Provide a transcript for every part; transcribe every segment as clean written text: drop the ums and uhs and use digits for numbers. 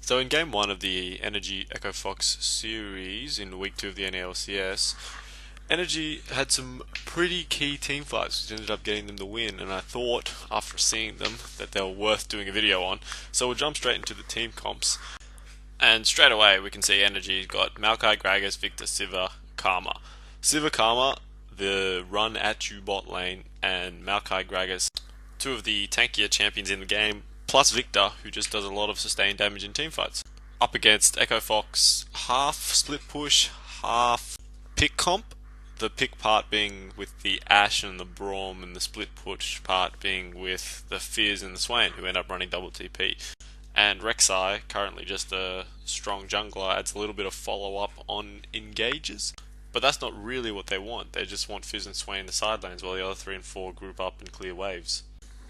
So in game 1 of the Energy Echo Fox series in week 2 of the NALCS, Energy had some pretty key team fights which ended up getting them the win, and I thought, after seeing them, that they were worth doing a video on. So we'll jump straight into the team comps. And straight away we can see Energy got Maokai, Gragas, Victor, Siva, Karma. Siva, Karma, the run at you bot lane, and Maokai, Gragas, two of the tankier champions in the game, plus Victor, who just does a lot of sustained damage in teamfights. Up against Echo Fox, half split push, half pick comp. The pick part being with the Ashe and the Braum, and the split push part being with the Fizz and the Swain, who end up running double TP. And Rek'Sai, currently just a strong jungler, adds a little bit of follow-up on engages. But that's not really what they want. They just want Fizz and Swain in the side lanes, while the other 3 and 4 group up and clear waves.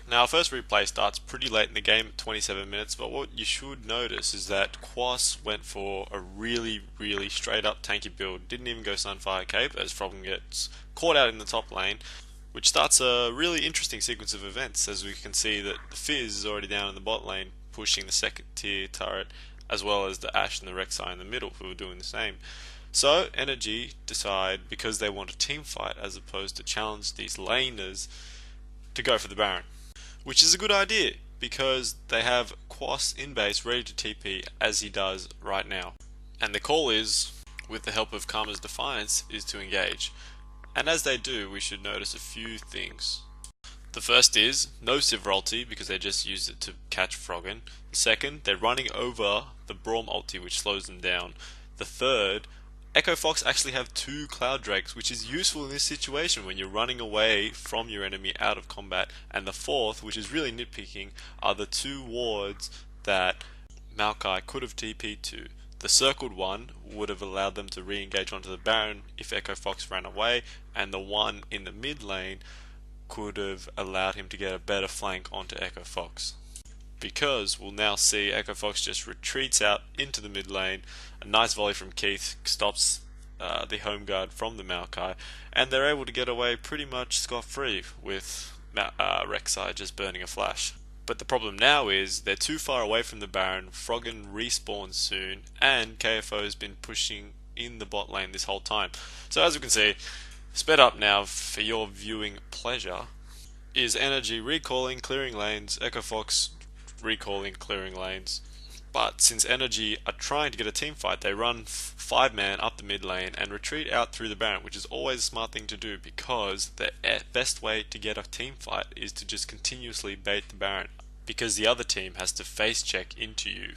Now, our first replay starts pretty late in the game at 27 minutes, but what you should notice is that Quas went for a really straight up tanky build. Didn't even go Sunfire Cape, as Froggen gets caught out in the top lane, which starts a really interesting sequence of events, as we can see that the Fizz is already down in the bot lane, pushing the second tier turret, as well as the Ashe and the Rek'Sai in the middle, who are doing the same. So, NRG decide, because they want a team fight as opposed to challenge these laners, to go for the Baron. Which is a good idea, because they have Quas in base ready to TP as he does right now. And the call is, with the help of Karma's Defiance, is to engage. And as they do, we should notice a few things. The first is, no Civ ulti, because they just used it to catch Froggen. The second, they're running over the Braum ulti, which slows them down. The third, Echo Fox actually have 2 Cloud Drakes, which is useful in this situation when you're running away from your enemy out of combat. And the fourth, which is really nitpicking, are the 2 wards that Maokai could have TP'd to. The circled one would have allowed them to re-engage onto the Baron if Echo Fox ran away, and the one in the mid lane could have allowed him to get a better flank onto Echo Fox. Because we'll now see Echo Fox just retreats out into the mid lane. A nice volley from Keith stops the home guard from the Maokai, and they're able to get away pretty much scot-free with Rek'Sai just burning a flash. But the problem now is they're too far away from the Baron, Froggen respawns soon, and KFO has been pushing in the bot lane this whole time. So as we can see, sped up now for your viewing pleasure, is Energy recalling, clearing lanes, Echo Fox recalling, clearing lanes. But since Energy are trying to get a team fight, they run 5-man up the mid lane and retreat out through the Baron, which is always a smart thing to do, because the best way to get a team fight is to just continuously bait the Baron, because the other team has to face check into you,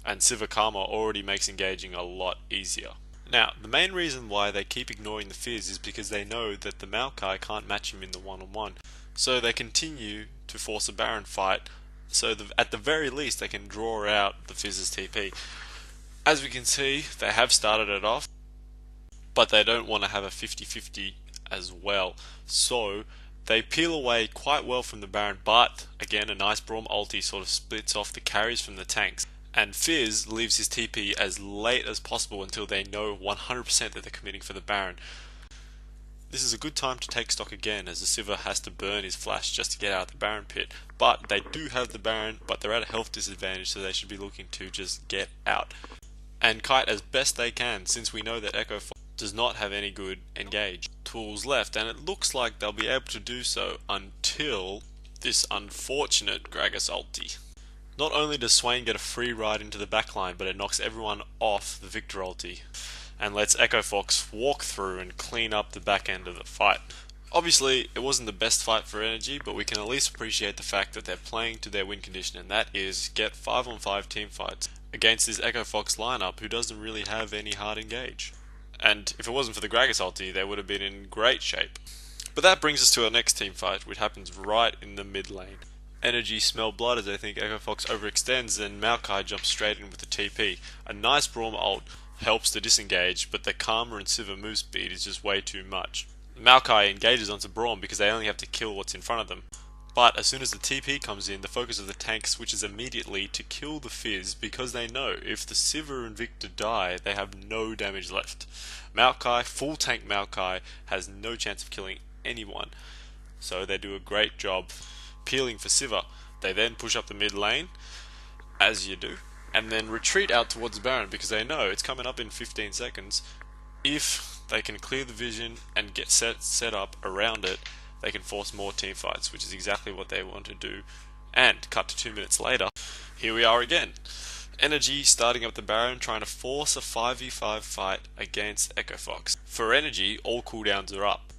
and Siva Karma already makes engaging a lot easier. Now, the main reason why they keep ignoring the Fizz is because they know that the Maokai can't match him in the one-on-one, so they continue to force a Baron fight, so at the very least they can draw out the Fizz's TP. As we can see, they have started it off, but they don't want to have a 50-50 as well. So they peel away quite well from the Baron, but again a nice Braum ulti sort of splits off the carries from the tanks. And Fizz leaves his TP as late as possible until they know 100% that they're committing for the Baron. This is a good time to take stock again, as the Siva has to burn his flash just to get out of the Baron pit. But they do have the Baron, but they're at a health disadvantage, so they should be looking to just get out and kite as best they can, since we know that Echo Fox does not have any good engage tools left, and it looks like they'll be able to do so until this unfortunate Gragas ulti. Not only does Swain get a free ride into the backline, but it knocks everyone off the Victor ulti and lets Echo Fox walk through and clean up the back end of the fight. Obviously, it wasn't the best fight for Energy, but we can at least appreciate the fact that they're playing to their win condition, and that is get 5-on-5 team fights against this Echo Fox lineup who doesn't really have any hard engage. And if it wasn't for the Gragas ulti, they would have been in great shape. But that brings us to our next team fight, which happens right in the mid lane. Energy smell blood as they think Echo Fox overextends, and Maokai jumps straight in with the TP. A nice Braum ult helps to disengage, but the Karma and Siva move speed is just way too much. Maokai engages onto Braum because they only have to kill what's in front of them. But as soon as the TP comes in, the focus of the tank switches immediately to kill the Fizz, because they know if the Siva and Victor die, they have no damage left. Maokai, full tank Maokai, has no chance of killing anyone, so they do a great job peeling for Siva. They then push up the mid lane, as you do, and then retreat out towards the Baron because they know it's coming up in 15 seconds. If they can clear the vision and get set up around it, they can force more team fights, which is exactly what they want to do. And cut to 2 minutes later, here we are again. NRG starting up the Baron, trying to force a 5v5 fight against Echo Fox. For NRG, all cooldowns are up,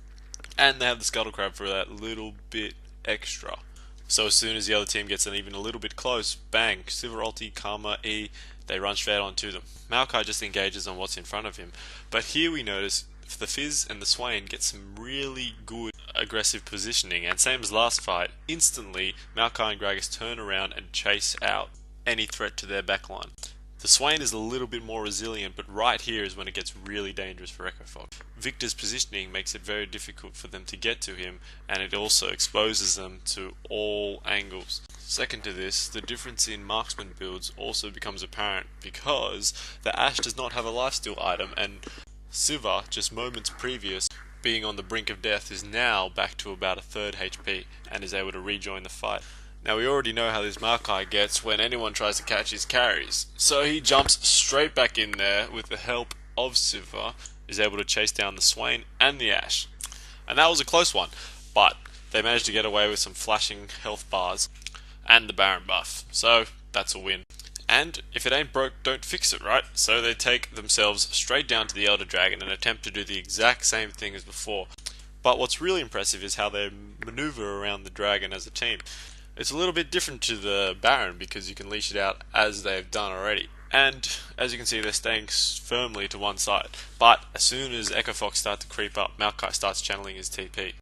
and they have the Scuttle Crab for that little bit extra. So as soon as the other team gets even a little bit close, bang, Sivir ulti, Karma, E, they run straight onto them. Maokai just engages on what's in front of him. But here we notice the Fizz and the Swain get some really good aggressive positioning, and same as last fight, instantly Maokai and Gragas turn around and chase out any threat to their backline. The Swain is a little bit more resilient, but right here is when it gets really dangerous for Echo Fox. Victor's positioning makes it very difficult for them to get to him, and it also exposes them to all angles. Second to this, the difference in marksman builds also becomes apparent because the Ashe does not have a lifesteal item, and Sivir, just moments previous, being on the brink of death, is now back to about a third HP and is able to rejoin the fight. Now we already know how this Maokai gets when anyone tries to catch his carries, so he jumps straight back in there with the help of Sivir, is able to chase down the Swain and the Ashe. And that was a close one, but they managed to get away with some flashing health bars and the Baron buff, so that's a win. And if it ain't broke, don't fix it, right? So they take themselves straight down to the Elder Dragon and attempt to do the exact same thing as before. But what's really impressive is how they maneuver around the dragon as a team. It's a little bit different to the Baron because you can leash it out as they've done already. And as you can see, they're staying firmly to one side. But as soon as Echo Fox start to creep up, Maokai starts channeling his TP.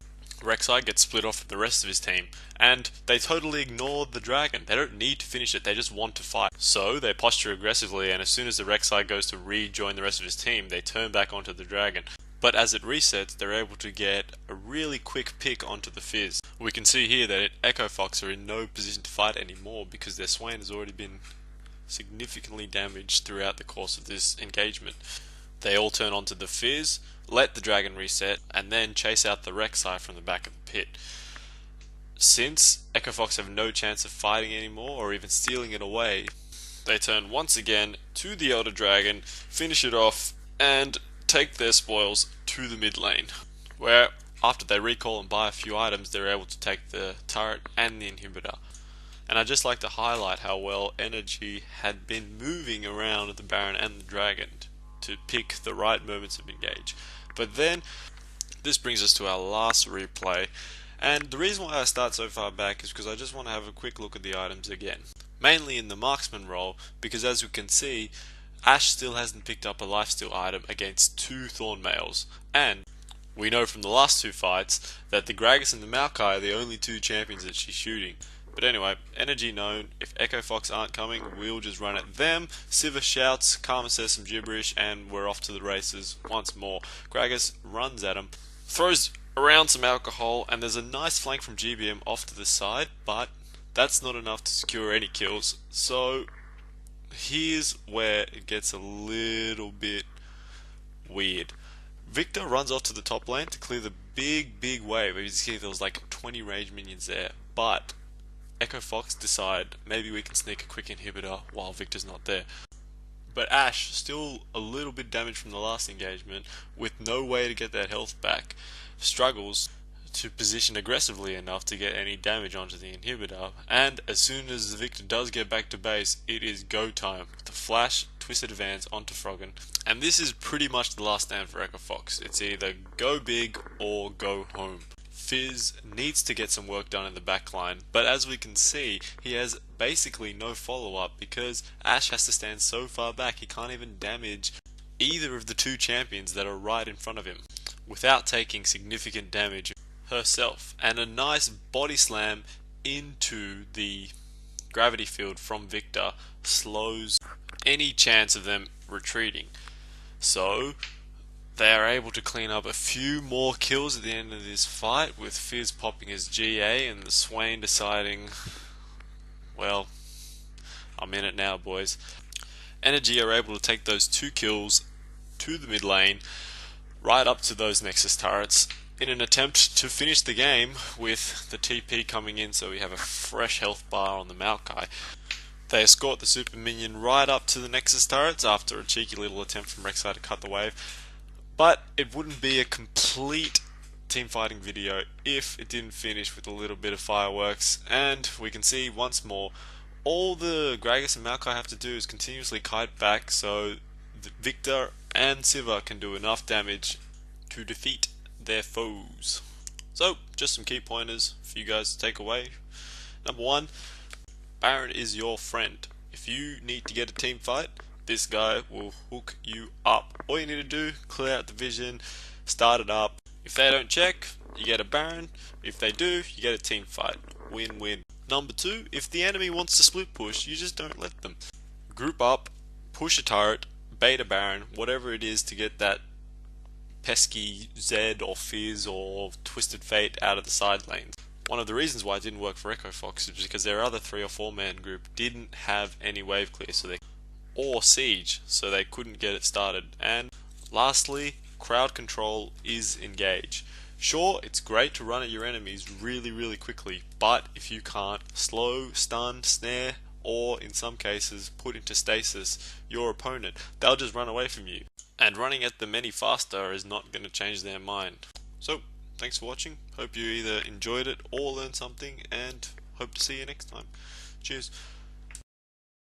Rek'Sai gets split off from the rest of his team, and they totally ignore the dragon. They don't need to finish it, they just want to fight. So they posture aggressively, and as soon as the Rek'Sai goes to rejoin the rest of his team, they turn back onto the dragon. But as it resets, they're able to get a really quick pick onto the Fizz. We can see here that Echo Fox are in no position to fight anymore because their Swain has already been significantly damaged throughout the course of this engagement. They all turn onto the Fizz, let the dragon reset, and then chase out the Rek'Sai from the back of the pit. Since Echo Fox have no chance of fighting anymore or even stealing it away, they turn once again to the Elder Dragon, finish it off, and take their spoils to the mid lane, where after they recall and buy a few items, they're able to take the turret and the inhibitor. And I'd just like to highlight how well NRG had been moving around the Baron and the Dragon to pick the right moments of engage. But then, this brings us to our last replay, and the reason why I start so far back is because I just want to have a quick look at the items again. Mainly in the marksman role, because as we can see, Ashe still hasn't picked up a lifesteal item against 2 thornmails, and we know from the last 2 fights that the Gragas and the Maokai are the only 2 champions that she's shooting. But anyway, NRG known, if Echo Fox aren't coming, we'll just run at them. Sivir shouts, Karma says some gibberish, and we're off to the races once more. Gragas runs at him, throws around some alcohol, and there's a nice flank from GBM off to the side, but that's not enough to secure any kills. So here's where it gets a little bit weird. Victor runs off to the top lane to clear the big wave. As you see, there was like 20 rage minions there, but Echo Fox decide maybe we can sneak a quick inhibitor while Victor's not there. But Ashe, still a little bit damaged from the last engagement, with no way to get that health back, struggles to position aggressively enough to get any damage onto the inhibitor, and as soon as Victor does get back to base, it is go time. The flash, twisted advance onto Froggen, and this is pretty much the last stand for Echo Fox. It's either go big or go home. Fizz needs to get some work done in the backline, but as we can see, he has basically no follow-up because Ashe has to stand so far back he can't even damage either of the 2 champions that are right in front of him without taking significant damage herself. And a nice body slam into the gravity field from Victor slows any chance of them retreating. So they are able to clean up a few more kills at the end of this fight, with Fizz popping his GA and the Swain deciding, well, I'm in it now, boys. NRG are able to take those 2 kills to the mid lane, right up to those Nexus turrets, in an attempt to finish the game with the TP coming in, so we have a fresh health bar on the Maokai. They escort the super minion right up to the Nexus turrets after a cheeky little attempt from Rek'Sai to cut the wave. But it wouldn't be a complete team fighting video if it didn't finish with a little bit of fireworks, and we can see once more all the Gragas and Maokai have to do is continuously kite back so Victor and Siva can do enough damage to defeat their foes. So, just some key pointers for you guys to take away. Number one, Baron is your friend. If you need to get a team fight, this guy will hook you up. All you need to do, clear out the vision, start it up. If they don't check, you get a Baron. If they do, you get a team fight. Win-win. Number two, if the enemy wants to split push, you just don't let them. Group up, push a turret, bait a Baron, whatever it is to get that pesky Zed or Fizz or Twisted Fate out of the side lanes. One of the reasons why it didn't work for Echo Fox is because their other 3 or 4 man group didn't have any wave clear or siege, so they couldn't get it started. And lastly, crowd control is engage. Sure, it's great to run at your enemies really quickly, but if you can't slow, stun, snare, or in some cases put into stasis your opponent, they'll just run away from you. And running at them any faster is not going to change their mind. So, thanks for watching. Hope you either enjoyed it or learned something, and hope to see you next time. Cheers.